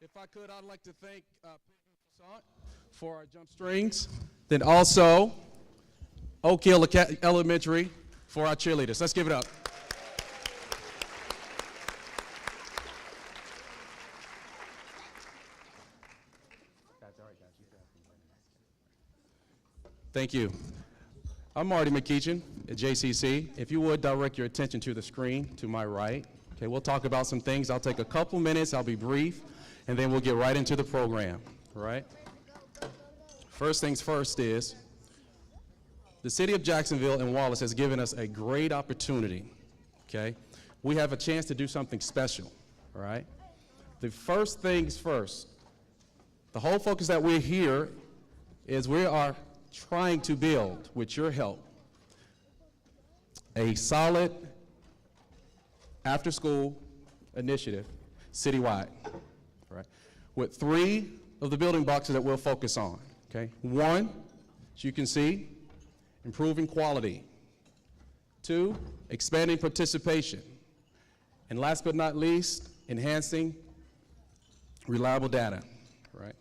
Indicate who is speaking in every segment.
Speaker 1: If I could, I'd like to thank for our jump strings, then also Oak Hill Elementary for our cheerleaders. Let's give it up. Thank you. I'm Marty McKeechin at JCC. If you would direct your attention to the screen to my right. Okay, we'll talk about some things. I'll take a couple minutes, I'll be brief, and then we'll get right into the program, all right? First things first is, the city of Jacksonville and Wallace has given us a great opportunity, okay? We have a chance to do something special, all right? The first things first, the whole focus that we're here is we are trying to build, with your help, a solid after-school initiative citywide, right? With 3 of the building blocks that we'll focus on, okay? 1, as you can see, improving quality. 2, expanding participation. And last but not least, enhancing reliable data, right?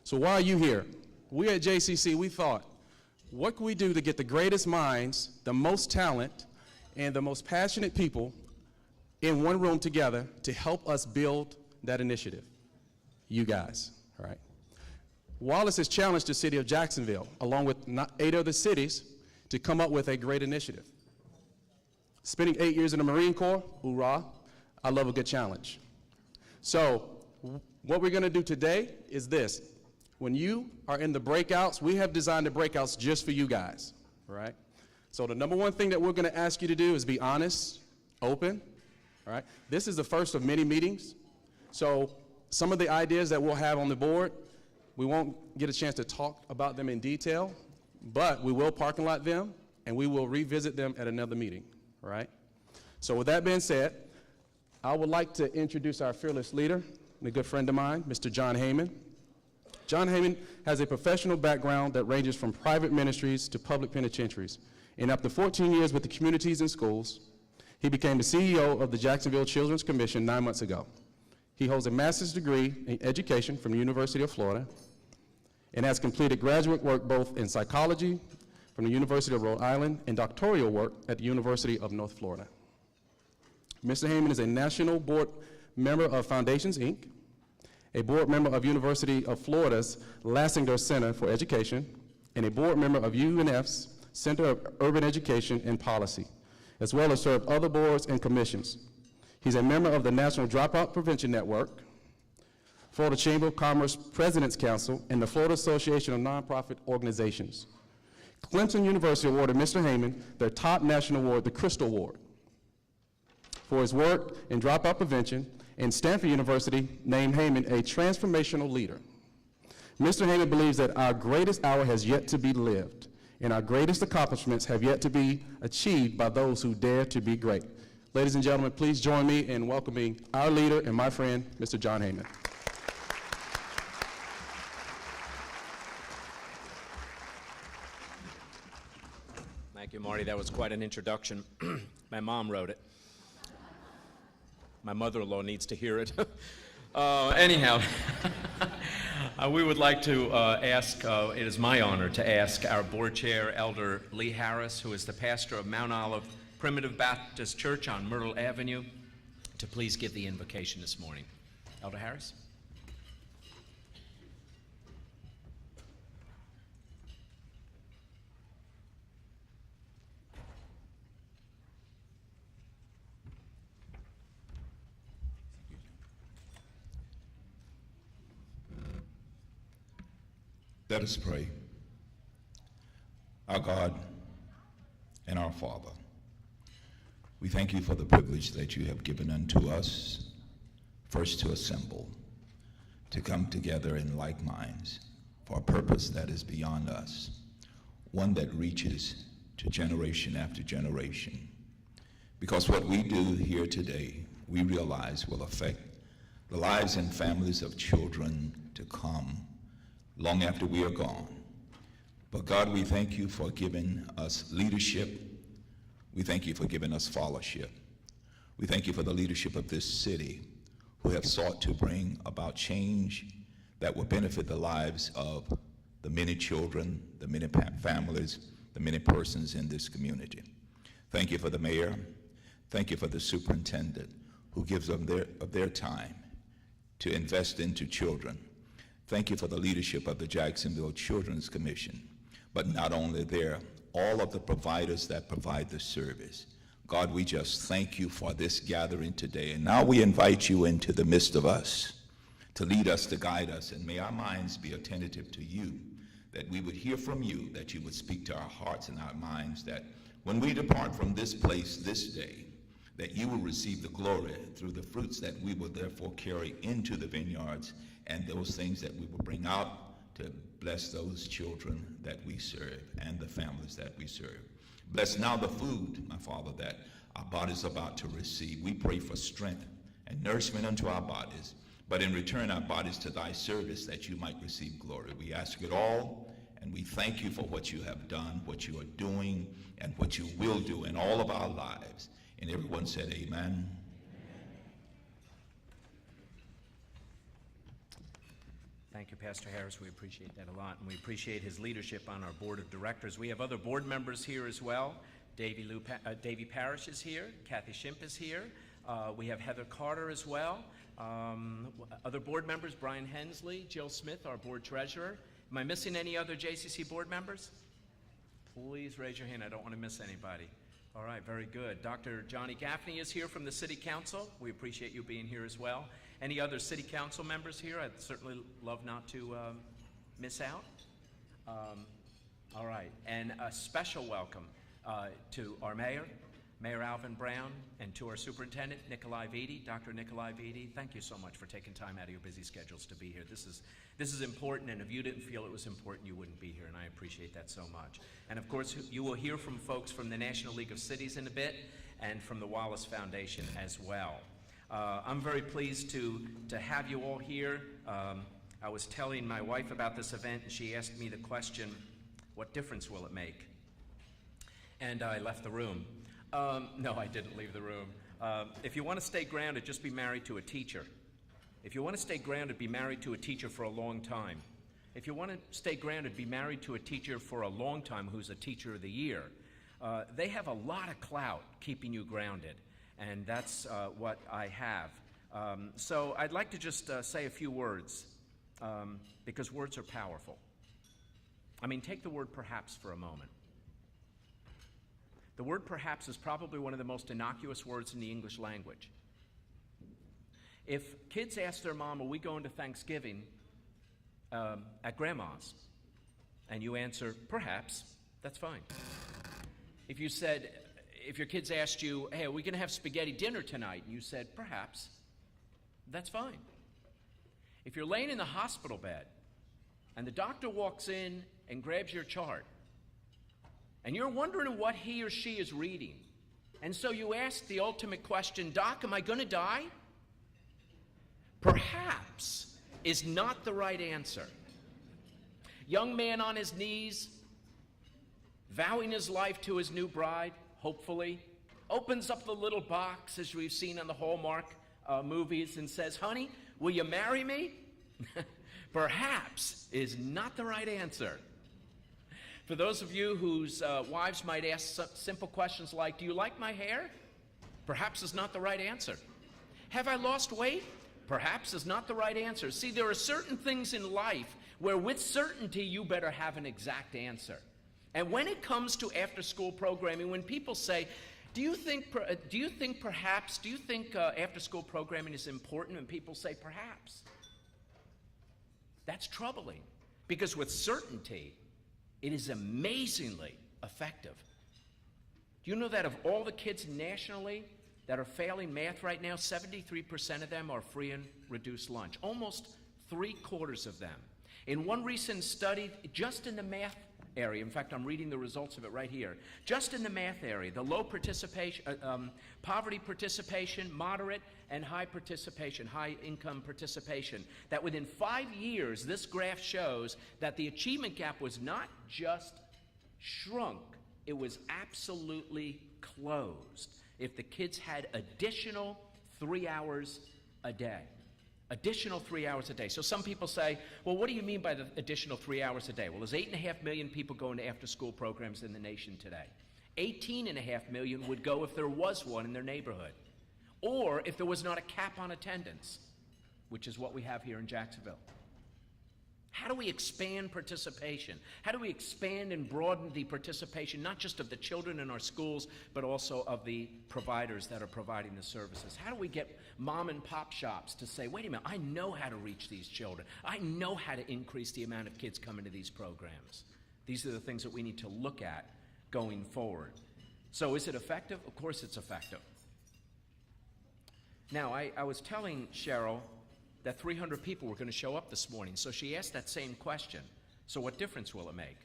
Speaker 1: So why are you here? We at JCC, we thought, what can we do to get the greatest minds, the most talent, and the most passionate people in one room together to help us build that initiative? You guys, all right? Wallace has challenged the city of Jacksonville, along with 8 other cities, to come up with a great initiative. Spending 8 years in the Marine Corps, hoorah, I love a good challenge. So what we're gonna do today is this. When you are in the breakouts, we have designed the breakouts just for you guys, all right? So the number one thing that we're gonna ask you to do is be honest, open, all right? This is the first of many meetings. So some of the ideas that we'll have on the board, we won't get a chance to talk about them in detail, but we will parking lot them, and we will revisit them at another meeting, all right? So with that being said, I would like to introduce our fearless leader, a good friend of mine, Mr. John Heyman. John Heyman has a professional background that ranges from private ministries to public penitentiaries. And after 14 years with the communities and schools, he became the CEO of the Jacksonville Children's Commission 9 months ago. He holds a master's degree in education from the University of Florida and has completed graduate work both in psychology from the University of Rhode Island and doctoral work at the University of North Florida. Mr. Heyman is a national board member of Foundations, Inc., a board member of University of Florida's Lassiter Center for Education, and a board member of UNF's Center of Urban Education and Policy, as well as served other boards and commissions. He's a member of the National Dropout Prevention Network, Florida Chamber of Commerce President's Council, and the Florida Association of Nonprofit Organizations. Clemson University awarded Mr. Heyman their top national award, the Crystal Award, for his work in dropout prevention, and Stanford University named Heyman a transformational leader. Mr. Heyman believes that our greatest hour has yet to be lived, and our greatest accomplishments have yet to be achieved by those who dare to be great. Ladies and gentlemen, please join me in welcoming our leader and my friend, Mr. John Heyman.
Speaker 2: Thank you, Marty. That was quite an introduction. My mom wrote it. My mother-in-law needs to hear it. Anyhow, we would like to ask, it is my honor to ask our board chair, Elder Lee Harris, who is the pastor of Mount Olive Primitive Baptist Church on Myrtle Avenue, to please give the invocation this morning. Elder Harris?
Speaker 3: Let us pray. Our God and our Father, we thank you for the privilege that you have given unto us, first to assemble, to come together in like minds for a purpose that is beyond us, one that reaches to generation after generation. Because what we do here today, we realize will affect the lives and families of children to come long after we are gone. But God, we thank you for giving us leadership. We thank you for giving us fellowship. We thank you for the leadership of this city who have sought to bring about change that will benefit the lives of the many children, the many families, the many persons in this community. Thank you for the mayor. Thank you for the superintendent who gives of their time to invest into children. Thank you for the leadership of the Jacksonville Children's Commission, but not only there, all of the providers that provide the service. God, we just thank you for this gathering today. And now we invite you into the midst of us to lead us, to guide us, and may our minds be attentive to you, that we would hear from you, that you would speak to our hearts and our minds, that when we depart from this place this day, that you will receive the glory through the fruits that we will therefore carry into the vineyards, and those things that we will bring out to bless those children that we serve and the families that we serve. Bless now the food, my Father, that our bodies are about to receive. We pray for strength and nourishment unto our bodies, but in return our bodies to thy service, that you might receive glory. We ask it all, and we thank you for what you have done, what you are doing, and what you will do in all of our lives. And everyone said amen.
Speaker 2: Thank you, Pastor Harris. We appreciate that a lot, and we appreciate his leadership on our board of directors. We have other board members here as well. Davy Parrish is here. Kathy Shimp is here. We have Heather Carter as well. Other board members, Brian Hensley, Jill Smith, our board treasurer. Am I missing any other JCC board members? Please raise your hand. I don't want to miss anybody. All right, very good. Dr. Johnny Gaffney is here from the City Council. We appreciate you being here as well. Any other City Council members here? I'd certainly love not to miss out. All right, and a special welcome to our mayor, Mayor Alvin Brown, and to our superintendent, Nikolai Vitti, Dr. Nikolai Vitti. Thank you so much for taking time out of your busy schedules to be here. This is important, and if you didn't feel it was important, you wouldn't be here, and I appreciate that so much. And of course, you will hear from folks from the National League of Cities in a bit, and from the Wallace Foundation as well. I'm very pleased to have you all here. I was telling my wife about this event, and she asked me the question, what difference will it make? And I left the room. No, I didn't leave the room. If you want to stay grounded, just be married to a teacher. If you want to stay grounded, be married to a teacher for a long time. If you want to stay grounded, be married to a teacher for a long time who's a teacher of the year. They have a lot of clout keeping you grounded, and that's what I have. So I'd like to just say a few words, because words are powerful. I mean, take the word perhaps for a moment. The word perhaps is probably one of the most innocuous words in the English language. If kids ask their mom, are we going to Thanksgiving at Grandma's? And you answer, perhaps, that's fine. If your kids asked you, hey, are we going to have spaghetti dinner tonight? And you said, perhaps, that's fine. If you're laying in the hospital bed and the doctor walks in and grabs your chart, and you're wondering what he or she is reading, and so you ask the ultimate question, Doc, am I going to die? Perhaps is not the right answer. Young man on his knees, vowing his life to his new bride, hopefully, opens up the little box, as we've seen in the Hallmark movies, and says, honey, will you marry me? Perhaps is not the right answer. For those of you whose wives might ask simple questions like, do you like my hair? Perhaps is not the right answer. Have I lost weight? Perhaps is not the right answer. See, there are certain things in life where with certainty you better have an exact answer. And when it comes to after-school programming, when people say, do you think after-school programming is important? And people say, perhaps. That's troubling, because with certainty, it is amazingly effective. Do you know that of all the kids nationally that are failing math right now, 73% of them are free and reduced lunch, almost 3/4 of them. In one recent study, just in the math area, in fact, I'm reading the results of it right here, just in the math area, the low participation, poverty participation, moderate and high participation, high income participation, that within 5 years, this graph shows that the achievement gap was not just shrunk, it was absolutely closed. If the kids had additional 3 hours a day. Additional 3 hours a day. So some people say, well, what do you mean by the additional 3 hours a day? Well, there's 8.5 million people going to after-school programs in the nation today. 18.5 million would go if there was one in their neighborhood, or if there was not a cap on attendance, which is what we have here in Jacksonville. How do we expand participation? How do we expand and broaden the participation, not just of the children in our schools, but also of the providers that are providing the services? How do we get mom and pop shops to say, wait a minute, I know how to reach these children. I know how to increase the amount of kids coming to these programs. These are the things that we need to look at going forward. So is it effective? Of course it's effective. Now, I was telling Cheryl that 300 people were going to show up this morning. So she asked that same question. So what difference will it make?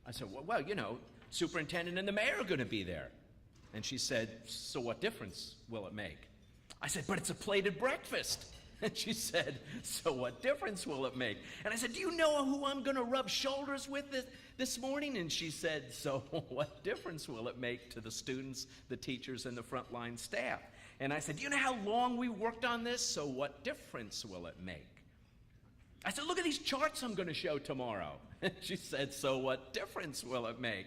Speaker 2: I said, well, you know, superintendent and the mayor are going to be there. And she said, so what difference will it make? I said, but it's a plated breakfast. And she said, so what difference will it make? And I said, do you know who I'm going to rub shoulders with this morning? And she said, so what difference will it make to the students, the teachers, and the frontline staff? And I said, do you know how long we worked on this? So what difference will it make? I said, look at these charts I'm going to show tomorrow. And she said, so what difference will it make?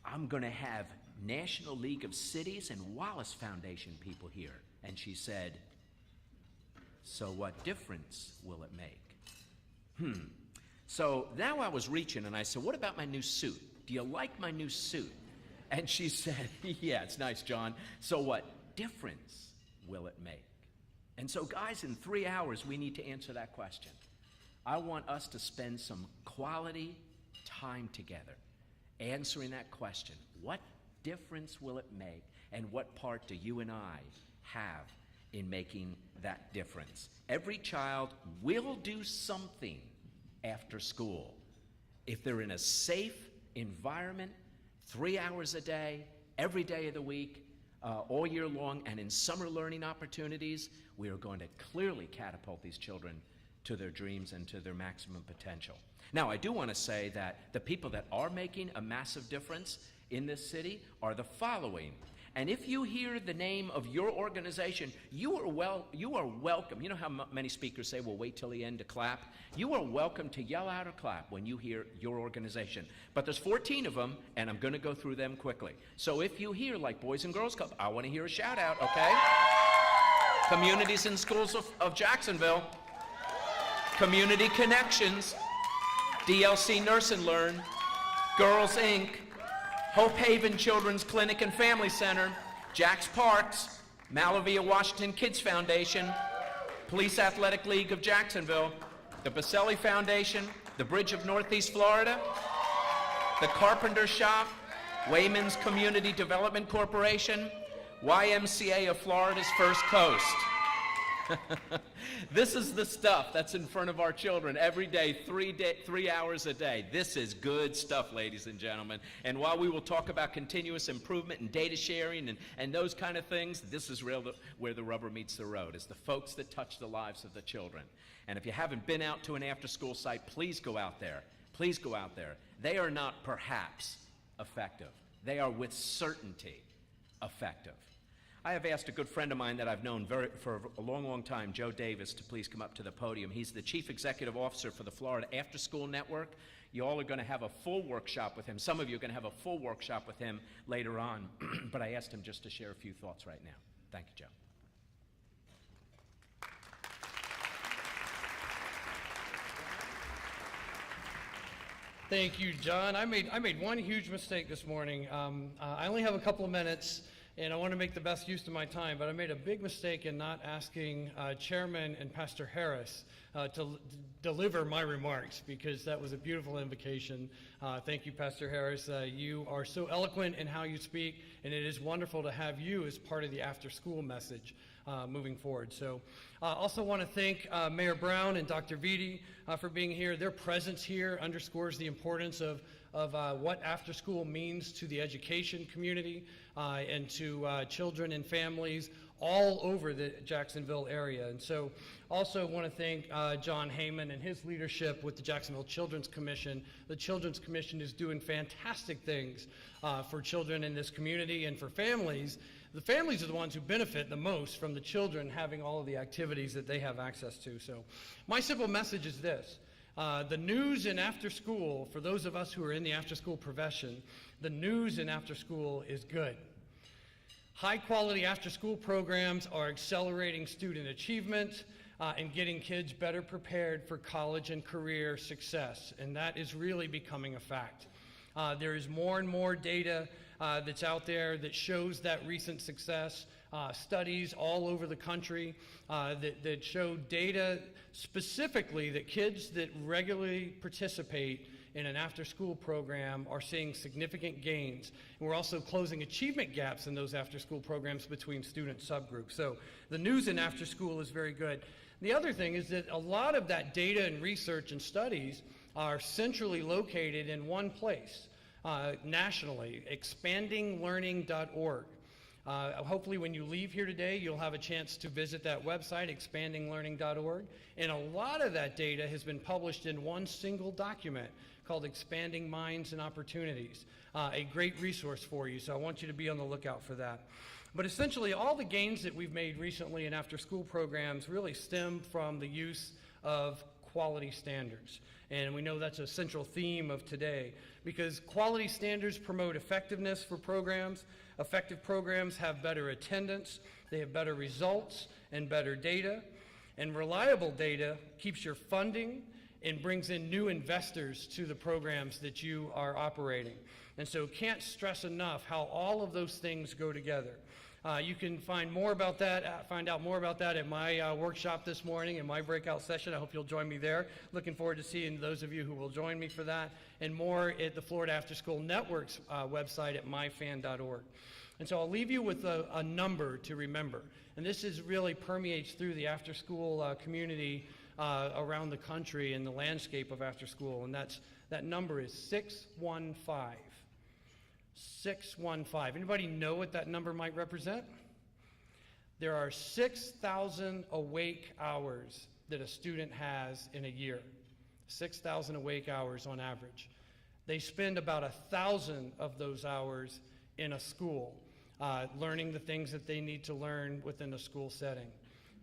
Speaker 2: I'm going to have National League of Cities and Wallace Foundation people here. And she said, so what difference will it make? So now I was reaching and I said, what about my new suit? Do you like my new suit? And she said, yeah, it's nice, John. So what difference will it make? And so guys, in 3 hours, we need to answer that question. I want us to spend some quality time together answering that question. What difference will it make? And what part do you and I have in making that difference? Every child will do something after school. If they're in a safe environment, 3 hours a day, every day of the week, all year long, and in summer learning opportunities, we are going to clearly catapult these children to their dreams and to their maximum potential. Now, I do want to say that the people that are making a massive difference in this city are the following. And if you hear the name of your organization, you are welcome. You know how many speakers say, well, wait till the end to clap? You are welcome to yell out or clap when you hear your organization. But there's 14 of them, and I'm going to go through them quickly. So if you hear, like Boys and Girls Club, I want to hear a shout out, okay? Communities and Schools of Jacksonville, Community Connections, DLC Nurse and Learn, Girls Inc., Hope Haven Children's Clinic and Family Center, Jack's Parks, Malavia Washington Kids Foundation, Police Athletic League of Jacksonville, the Baselli Foundation, the Bridge of Northeast Florida, the Carpenter Shop, Wayman's Community Development Corporation, YMCA of Florida's First Coast. This is the stuff that's in front of our children every day, 3 hours a day. This is good stuff, ladies and gentlemen. And while we will talk about continuous improvement and data sharing and those kind of things, this is where the rubber meets the road. It's the folks that touch the lives of the children. And if you haven't been out to an after-school site, please go out there. Please go out there. They are not perhaps effective. They are with certainty effective. I have asked a good friend of mine that I've known for a long, long time, Joe Davis, to please come up to the podium. He's the Chief Executive Officer for the Florida After School Network. You all are going to have a full workshop with him. Some of you are going to have a full workshop with him later on, but I asked him just to share a few thoughts right now. Thank you, Joe.
Speaker 4: Thank you, John. I made one huge mistake this morning. I only have a couple of minutes, and I want to make the best use of my time, but I made a big mistake in not asking Chairman and Pastor Harris to deliver my remarks, because that was a beautiful invocation. Thank you, Pastor Harris. You are so eloquent in how you speak, and it is wonderful to have you as part of the after-school message moving forward. So also want to thank Mayor Brown and Dr. Vitti for being here. Their presence here underscores the importance of what after school means to the education community and to children and families all over the Jacksonville area. And so also want to thank John Heyman and his leadership with the Jacksonville Children's Commission. The Children's Commission is doing fantastic things for children in this community and for families the families are the ones who benefit the most from the children having all of the activities that they have access to. So my simple message is this. The news in after school, for those of us who are in the after school profession, the news in after school is good. High quality after school programs are accelerating student achievement and getting kids better prepared for college and career success. And that is really becoming a fact. There is more and more data that's out there that shows that recent success. Studies all over the country that show data specifically that kids that regularly participate in an after-school program are seeing significant gains. And we're also closing achievement gaps in those after-school programs between student subgroups. So the news in after-school is very good. The other thing is that a lot of that data and research and studies are centrally located in one place nationally, expandinglearning.org. Hopefully when you leave here today, you'll have a chance to visit that website, expandinglearning.org. And a lot of that data has been published in one single document called Expanding Minds and Opportunities, a great resource for you. So I want you to be on the lookout for that. But essentially, all the gains that we've made recently in after-school programs really stem from the use of quality standards. And we know that's a central theme of today because quality standards promote effectiveness for programs. Effective programs have better attendance, they have better results and better data. And reliable data keeps your funding and brings in new investors to the programs that you are operating. And so can't stress enough how all of those things go together. You can find out more about that at my workshop this morning in my breakout session. I hope you'll join me there. Looking forward to seeing those of you who will join me for that, and more at the Florida After School Network's website at myfan.org. And so I'll leave you with a number to remember. And this really permeates through the after-school community around the country and the landscape of after school, and that number is 615. 615. Anybody know what that number might represent? There are 6,000 awake hours that a student has in a year. 6,000 awake hours on average. They spend about 1,000 of those hours in a school, learning the things that they need to learn within a school setting.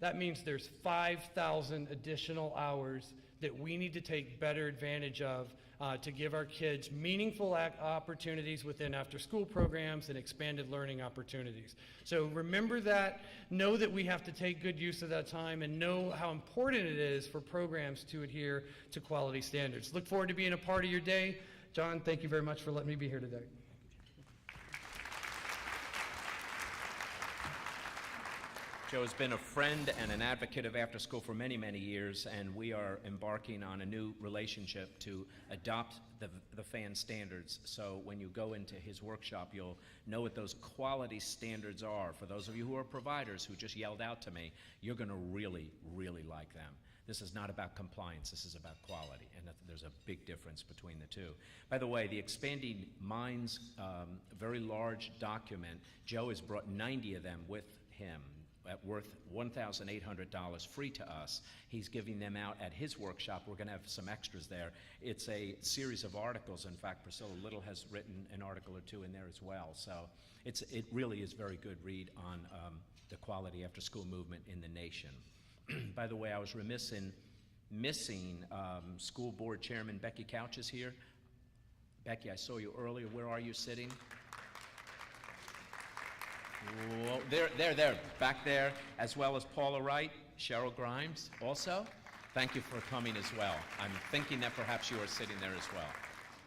Speaker 4: That means there's 5,000 additional hours that we need to take better advantage of to give our kids meaningful opportunities within after-school programs and expanded learning opportunities. So remember that, know that we have to take good use of that time, and know how important it is for programs to adhere to quality standards. Look forward to being a part of your day. John, thank you very much for letting me be here today.
Speaker 2: Joe has been a friend and an advocate of after school for many, many years, and we are embarking on a new relationship to adopt the FAN standards. So when you go into his workshop, you'll know what those quality standards are. For those of you who are providers who just yelled out to me, you're going to really, really like them. This is not about compliance, this is about quality, and there's a big difference between the two. By the way, the Expanding Minds, very large document, Joe has brought 90 of them with him, worth $1,800 free to us. He's giving them out at his workshop. We're going to have some extras there. It's a series of articles. In fact, Priscilla Little has written an article or two in there as well. So it really is a very good read on the quality after school movement in the nation. By the way, I was remiss in missing School Board Chairman Becky Couch is here. Becky, I saw you earlier. Where are you sitting? Whoa, there, back there, as well as Paula Wright, Cheryl Grimes also. Thank you for coming as well. I'm thinking that perhaps you are sitting there as well.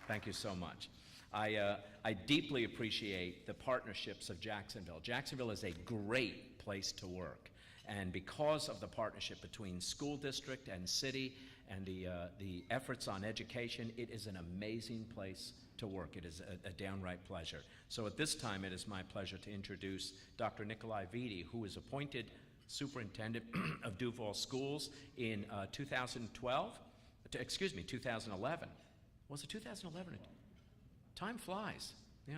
Speaker 2: Thank you so much. I deeply appreciate the partnerships of Jacksonville. Jacksonville is a great place to work, and because of the partnership between school district and city and the efforts on education, it is an amazing place to work. It is a downright pleasure. So at this time, it is my pleasure to introduce Dr. Nikolai Vitti, who is appointed Superintendent of Duval Schools in 2011. Was it 2011? Time flies, yeah.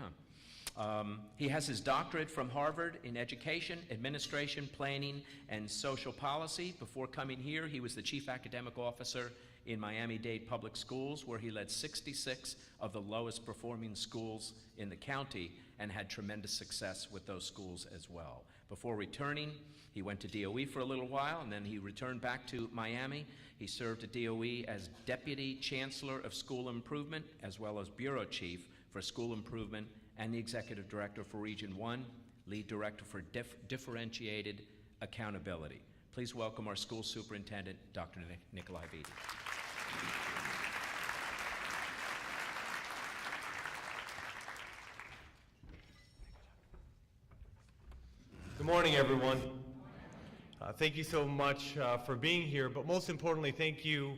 Speaker 2: He has his doctorate from Harvard in education, administration, planning, and social policy. Before coming here, he was the chief academic officer in Miami-Dade Public Schools, where he led 66 of the lowest performing schools in the county and had tremendous success with those schools as well. Before returning, he went to DOE for a little while, and then he returned back to Miami. He served at DOE as Deputy Chancellor of School Improvement, as well as Bureau Chief for School Improvement, and the Executive Director for Region 1, Lead Director for Differentiated Accountability. Please welcome our School Superintendent, Dr. Nikolai Beatty.
Speaker 5: Good morning, everyone. Thank you so much for being here, but most importantly, thank you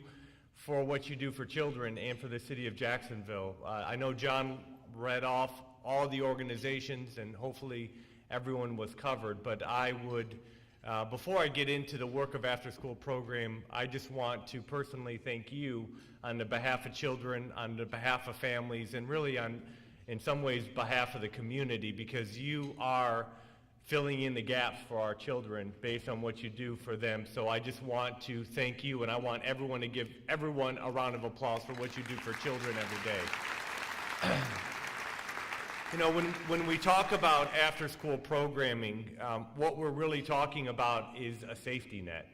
Speaker 5: for what you do for children and for the city of Jacksonville. I know John read off all the organizations, and hopefully everyone was covered, but I would, before I get into the work of after-school program, I just want to personally thank you on the behalf of children, on the behalf of families, and really on, in some ways, behalf of the community, because you are filling in the gaps for our children based on what you do for them. So I just want to thank you, and I want everyone to give everyone a round of applause for what you do for children every day. You know, when we talk about after-school programming, what we're really talking about is a safety net.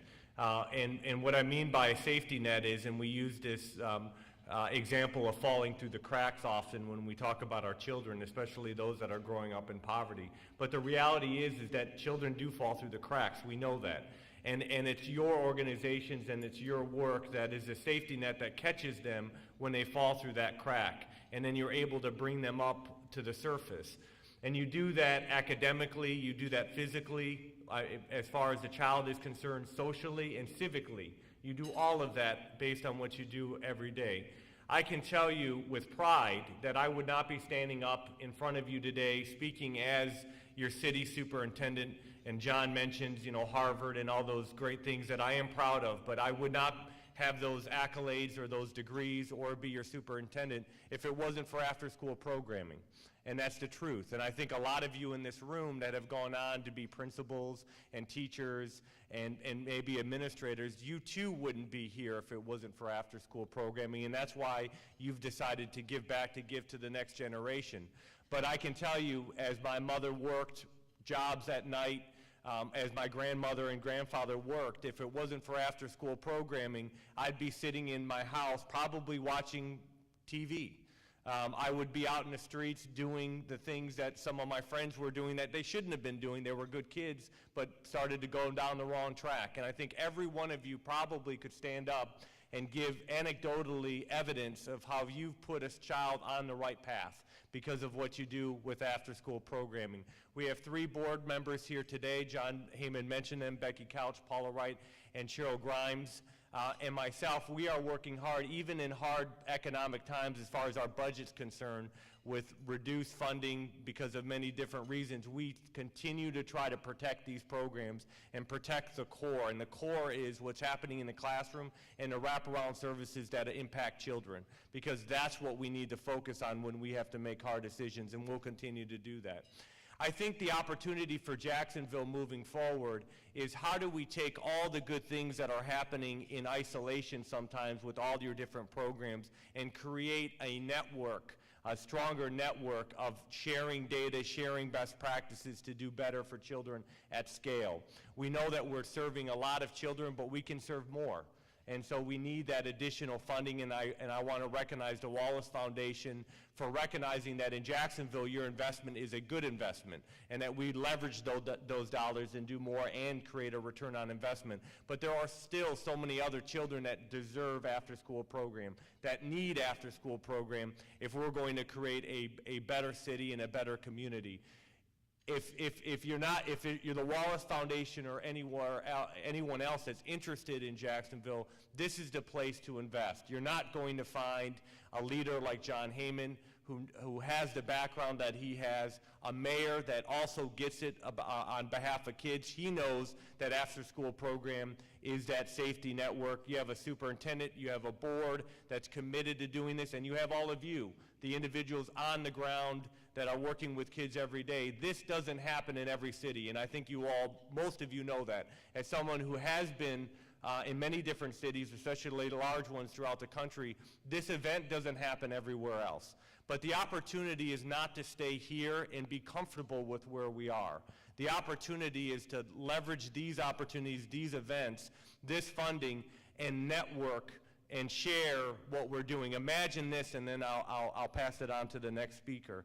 Speaker 5: And what I mean by a safety net is, and we use this example of falling through the cracks often when we talk about our children, especially those that are growing up in poverty. But the reality is that children do fall through the cracks. We know that. And it's your organizations and it's your work that is a safety net that catches them when they fall through that crack. And then you're able to bring them up to the surface. And you do that academically, you do that physically, as far as the child is concerned, socially and civically. You do all of that based on what you do every day. I can tell you with pride that I would not be standing up in front of you today speaking as your city superintendent, and John mentioned, you know, Harvard and all those great things that I am proud of, but I would not have those accolades or those degrees or be your superintendent if it wasn't for after-school programming. And that's the truth. And I think a lot of you in this room that have gone on to be principals and teachers and maybe administrators, you too wouldn't be here if it wasn't for after-school programming. And that's why you've decided to give back, to give to the next generation. But I can tell you, as my mother worked jobs at night, as my grandmother and grandfather worked, if it wasn't for after-school programming, I'd be sitting in my house probably watching TV. I would be out in the streets doing the things that some of my friends were doing that they shouldn't have been doing. They were good kids, but started to go down the wrong track. And I think every one of you probably could stand up and give anecdotally evidence of how you've put a child on the right path because of what you do with after-school programming. We have 3 board members here today. John Heyman mentioned them, Becky Couch, Paula Wright, and Cheryl Grimes. And myself, we are working hard, even in hard economic times as far as our budget's concerned, with reduced funding because of many different reasons. We continue to try to protect these programs and protect the core. And the core is what's happening in the classroom and the wraparound services that impact children, because that's what we need to focus on when we have to make hard decisions, and we'll continue to do that. I think the opportunity for Jacksonville moving forward is how do we take all the good things that are happening in isolation sometimes with all your different programs and create a network, a stronger network of sharing data, sharing best practices to do better for children at scale. We know that we're serving a lot of children, but we can serve more. And so we need that additional funding, and I want to recognize the Wallace Foundation for recognizing that in Jacksonville your investment is a good investment, and that we leverage those dollars and do more and create a return on investment. But there are still so many other children that deserve after-school program, that need after-school program if we're going to create a better city and a better community. If you're the Wallace Foundation or anyone else that's interested in Jacksonville, this is the place to invest. You're not going to find a leader like John Heyman who has the background that he has, a mayor that also gets it on behalf of kids. He knows that after-school program is that safety network. You have a superintendent, you have a board that's committed to doing this, and you have all of you, the individuals on the ground that are working with kids every day. This doesn't happen in every city, and I think you all, most of you know that. As someone who has been in many different cities, especially large ones throughout the country, this event doesn't happen everywhere else. But the opportunity is not to stay here and be comfortable with where we are. The opportunity is to leverage these opportunities, these events, this funding, and network and share what we're doing. Imagine this, and then I'll pass it on to the next speaker.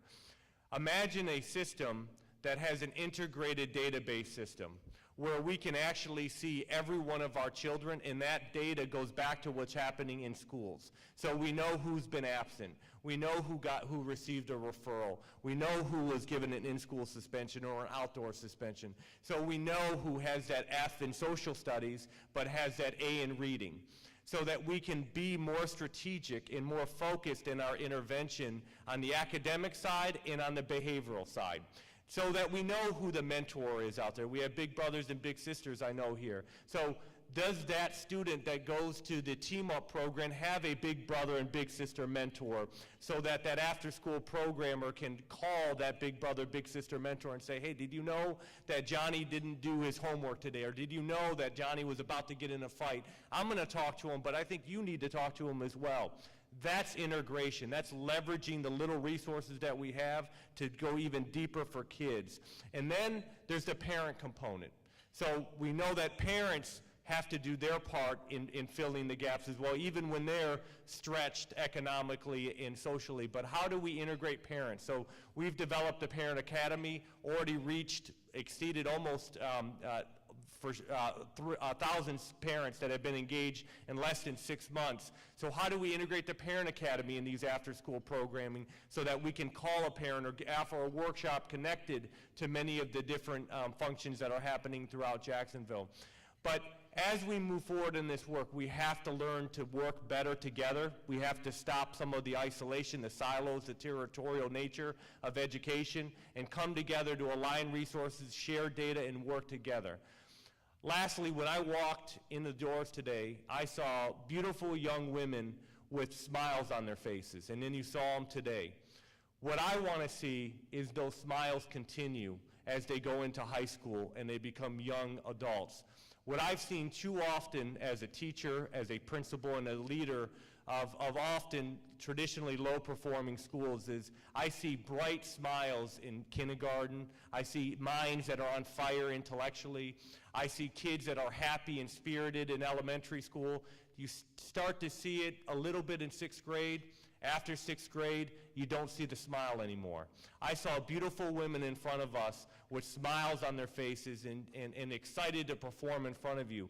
Speaker 5: Imagine a system that has an integrated database system where we can actually see every one of our children, and that data goes back to what's happening in schools. So we know who's been absent. We know who received a referral. We know who was given an in-school suspension or an outdoor suspension. So we know who has that F in social studies but has that A in reading, so that we can be more strategic and more focused in our intervention on the academic side and on the behavioral side, so that we know who the mentor is out there. We have big brothers and big sisters, I know, here. So does that student that goes to the Team Up program have a big brother and big sister mentor, so that that after-school programmer can call that big brother, big sister mentor and say, hey, did you know that Johnny didn't do his homework today? Or did you know that Johnny was about to get in a fight? I'm going to talk to him, but I think you need to talk to him as well. That's integration. That's leveraging the little resources that we have to go even deeper for kids. And then there's the parent component. So we know that parents have to do their part in filling the gaps as well, even when they're stretched economically and socially. But how do we integrate parents? So we've developed a parent academy, already exceeded almost 1,000 parents that have been engaged in less than 6 months. So how do we integrate the Parent Academy in these after-school programming so that we can call a parent or offer a workshop connected to many of the different functions that are happening throughout Jacksonville? But as we move forward in this work, we have to learn to work better together. We have to stop some of the isolation, the silos, the territorial nature of education, and come together to align resources, share data, and work together. Lastly, when I walked in the doors today, I saw beautiful young women with smiles on their faces, and then you saw them today. What I want to see is those smiles continue as they go into high school and they become young adults. What I've seen too often as a teacher, as a principal, and a leader of often traditionally low-performing schools is I see bright smiles in kindergarten. I see minds that are on fire intellectually. I see kids that are happy and spirited in elementary school. You start to see it a little bit in 6th grade. After 6th grade, you don't see the smile anymore. I saw beautiful women in front of us with smiles on their faces and excited to perform in front of you.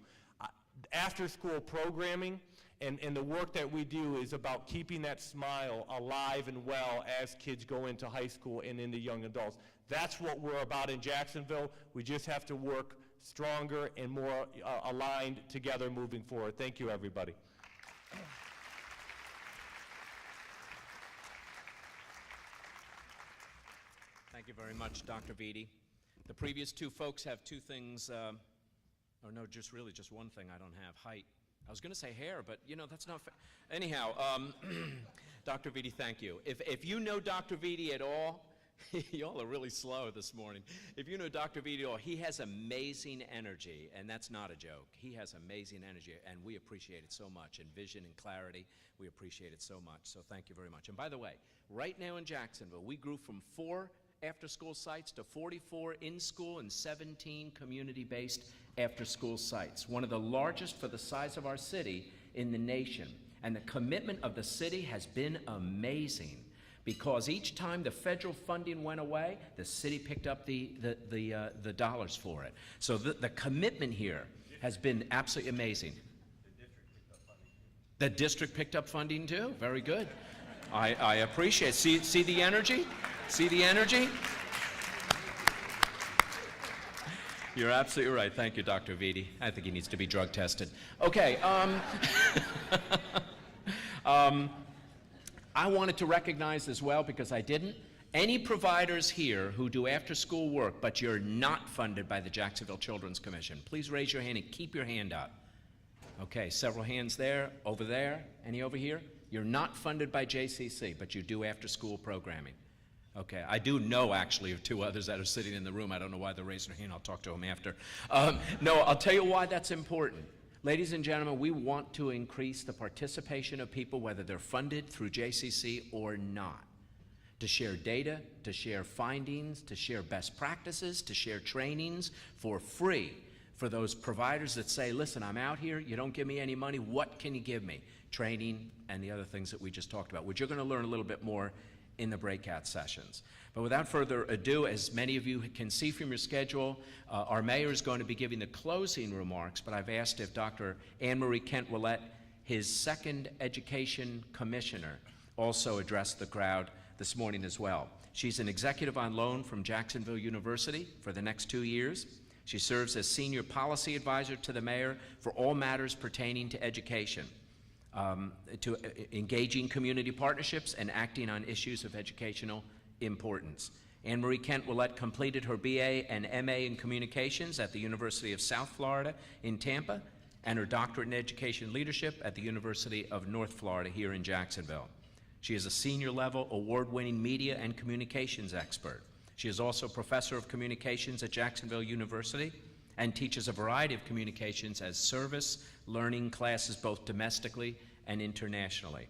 Speaker 5: After-school programming and the work that we do is about keeping that smile alive and well as kids go into high school and into young adults. That's what we're about in Jacksonville. We just have to work stronger and more aligned together moving forward. Thank you, everybody.
Speaker 2: Thank you very much, Dr. Vitti. The previous two folks have two things, or no, just one thing I don't have, height. I was going to say hair, but you know, that's not fair. Anyhow, Dr. Vitti, thank you. If you know Dr. Vitti at all, y'all are really slow this morning. If you know Dr. Vitti at all, he has amazing energy, and that's not a joke. He has amazing energy, and we appreciate it so much, and vision and clarity. We appreciate it so much, so thank you very much. And by the way, right now in Jacksonville, we grew from 4 after-school sites to 44 in-school and 17 community-based after-school sites, one of the largest for the size of our city in the nation. And the commitment of the city has been amazing, because each time the federal funding went away, the city picked up the dollars for it. So the commitment here has been absolutely amazing. The district picked up funding too? Very good. I appreciate it. See the energy? See the energy? You're absolutely right. Thank you, Dr. Vitti. I think he needs to be drug tested. Okay. I wanted to recognize as well, because I didn't, any providers here who do after-school work, but you're not funded by the Jacksonville Children's Commission, please raise your hand and keep your hand up. Okay, several hands there, over there, any over here? You're not funded by JCC, but you do after-school programming. Okay, I do know actually of two others that are sitting in the room. I don't know why they're raising their hand. I'll talk to them after. No, I'll tell you why that's important. Ladies and gentlemen, we want to increase the participation of people, whether they're funded through JCC or not, to share data, to share findings, to share best practices, to share trainings for free for those providers that say, listen, I'm out here, you don't give me any money, what can you give me? Training and the other things that we just talked about, which you're going to learn a little bit more in the breakout sessions. But without further ado, as many of you can see from your schedule, our mayor is going to be giving the closing remarks, but I've asked if Dr. Anne-Marie Kent-Willett, his second education commissioner, also address the crowd this morning as well. She's an executive on loan from Jacksonville University for the next 2 years. She serves as senior policy advisor to the mayor for all matters pertaining to education, to engaging community partnerships and acting on issues of educational importance. Anne-Marie Kent-Willett completed her BA and MA in communications at the University of South Florida in Tampa and her doctorate in education leadership at the University of North Florida here in Jacksonville. She is a senior level award-winning media and communications expert. She is also professor of communications at Jacksonville University and teaches a variety of communications as service learning classes both domestically and internationally.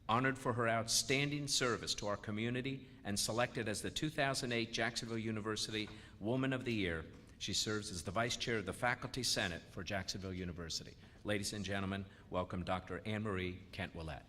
Speaker 2: Honored for her outstanding service to our community and selected as the 2008 Jacksonville University Woman of the Year, she serves as the Vice Chair of the Faculty Senate for Jacksonville University. Ladies and gentlemen, welcome Dr. Anne-Marie Kent-Willett.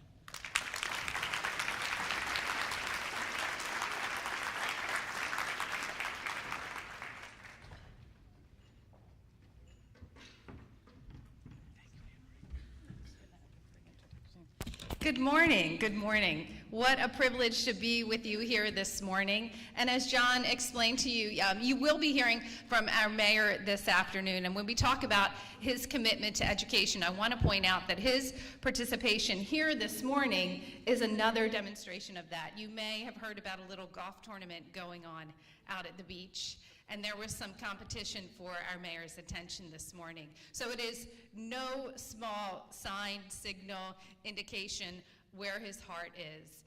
Speaker 6: Good morning, good morning. What a privilege to be with you here this morning. And as John explained to you, you will be hearing from our mayor this afternoon. And when we talk about his commitment to education, I want to point out that his participation here this morning is another demonstration of that. You may have heard about a little golf tournament going on out at the beach. And there was some competition for our mayor's attention this morning. So it is no small sign, signal, indication where his heart is.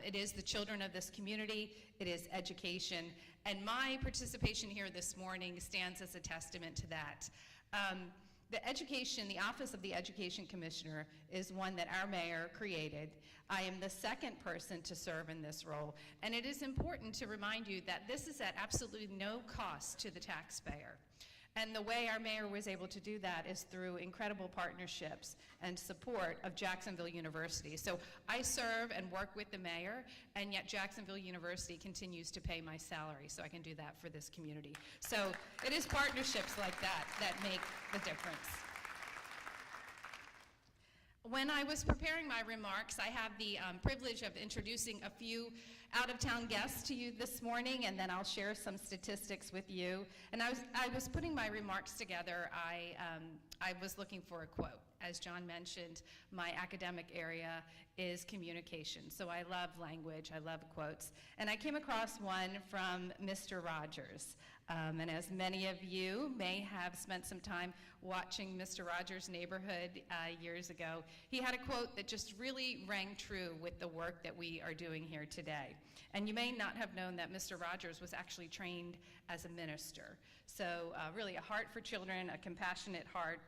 Speaker 6: It is the children of this community, it is education, and my participation here this morning stands as a testament to that. The Office of the Education Commissioner is one that our mayor created. I am the second person to serve in this role, and it is important to remind you that this is at absolutely no cost to the taxpayer. And the way our mayor was able to do that is through incredible partnerships and support of Jacksonville University. So I serve and work with the mayor, and yet Jacksonville University continues to pay my salary, so I can do that for this community. So it is partnerships like that that make the difference. When I was preparing my remarks, I have the privilege of introducing a few out-of-town guests to you this morning, and then I'll share some statistics with you. And I was putting my remarks together. I was looking for a quote. As John mentioned, my academic area is communication, so I love language, I love quotes. And I came across one from Mr. Rogers. And as many of you may have spent some time watching Mr. Rogers' Neighborhood years ago, he had a quote that just really rang true with the work that we are doing here today. And you may not have known that Mr. Rogers was actually trained as a minister. So really a heart for children, a compassionate heart.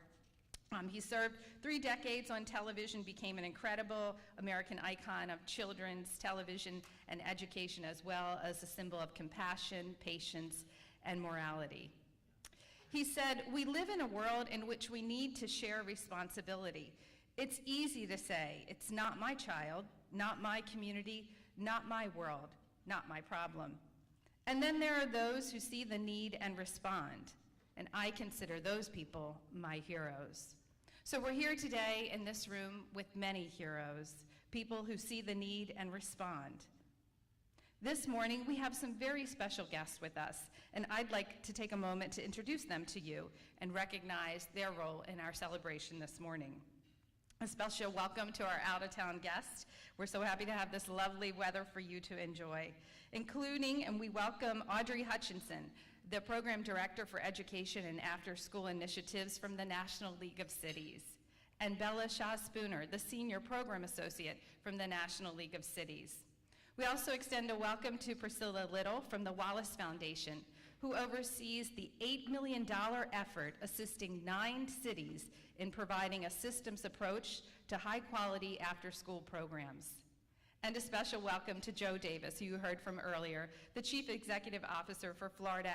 Speaker 6: He served 3 decades on television, became an incredible American icon of children's television and education, as well as a symbol of compassion, patience, and morality. He said, "We live in a world in which we need to share responsibility. It's easy to say, it's not my child, not my community, not my world, not my problem. And then there are those who see the need and respond, and I consider those people my heroes." So we're here today in this room with many heroes, people who see the need and respond. This morning, we have some very special guests with us, and I'd like to take a moment to introduce them to you and recognize their role in our celebration this morning. A special welcome to our out-of-town guests. We're so happy to have this lovely weather for you to enjoy, including, and we welcome Audrey Hutchinson, the Program Director for Education and After-School Initiatives from the National League of Cities, and Bella Shaw Spooner, the Senior Program Associate from the National League of Cities. We also extend a welcome to Priscilla Little from the Wallace Foundation, who oversees the $8 million effort assisting 9 cities in providing a systems approach to high-quality after-school programs. And a special welcome to Joe Davis, who you heard from earlier, the Chief Executive Officer for Florida